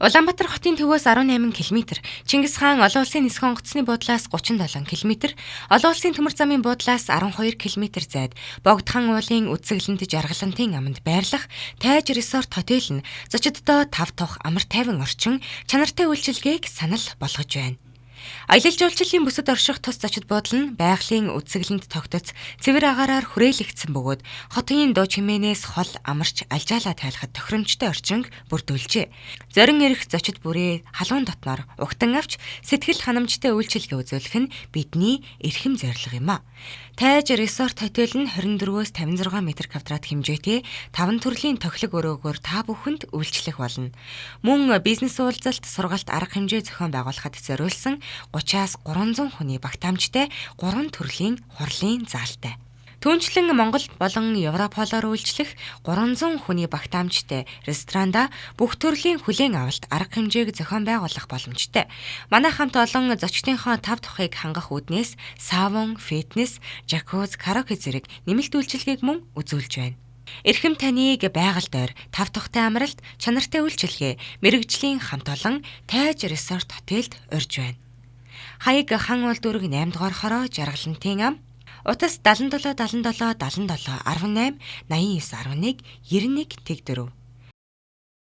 Улаанбаатар хотын төвөөс 18 км, Чингис хаан олон улсын нисэх онгоцны буудлаас 37 км, олон улсын төмөр замын буудлаас 12 км зайд Богдхан уулын үзэсгэлэнт жаргалантын аманд байрлах Тайж Resort хотел нь зочддоо тав тух амар тайван орчин чанартай үйлчилгээг санал болгож байна. Аялал жуулчлалын бүсэд орших тус зочид буудал нь байгалийн үзэсгэлэнт тогтоц цэвэр агаараар хүрээлэгдсэн бөгөөд хотын дуу чимээнээс хол амарч алжаалаа тайлахад тохиромжтой орчинг бүрдүүлжээ. Зорин ирэх зочид бүрээ халуун дотноор угтан авч сэтгэл ханамжтай үйлчилгээ үзүүлэх нь бидний эрхэм зорилго юм а. Тайж Resort хотел нь 24-өөс 56 м2 хэмжээтэй 5 төрлийн тохилог өрөөгөөр та бүхэнд үйлчлэх болно. Мөн бизнес уулзалт, сургалт, арга хэмжээ зохион байгуулахад зориулсан 30-аас 300 хүний багтаамжтай 3 төрлийн хурлын заалтай. Түүнчлэн Монгол болон Европолоор үйлчлэх 300 хүний багтаамжтай ресторанда бүх төрлийн хүлээн авалт арга хэмжээг зохион байгуулах боломжтой. Манай хамт олон зочдынхоо тав тухыг хангах үүднээс саун, фитнес, жакуз, караоке зэрэг нэмэлт үйлчилгээг мөн үзүүлж байна. Эрхэм таныг байгаль дойр тав тухтай амралт, чанартай үйлчилгээ, мэрэгжлийн хамт олон Тайж Resort хотелд урьж байна. Хаяг хан уул дүүрэг 8 дугаар хороо жаргалантын ам. Утас 77 77 77 18 89 11 91 тэг 4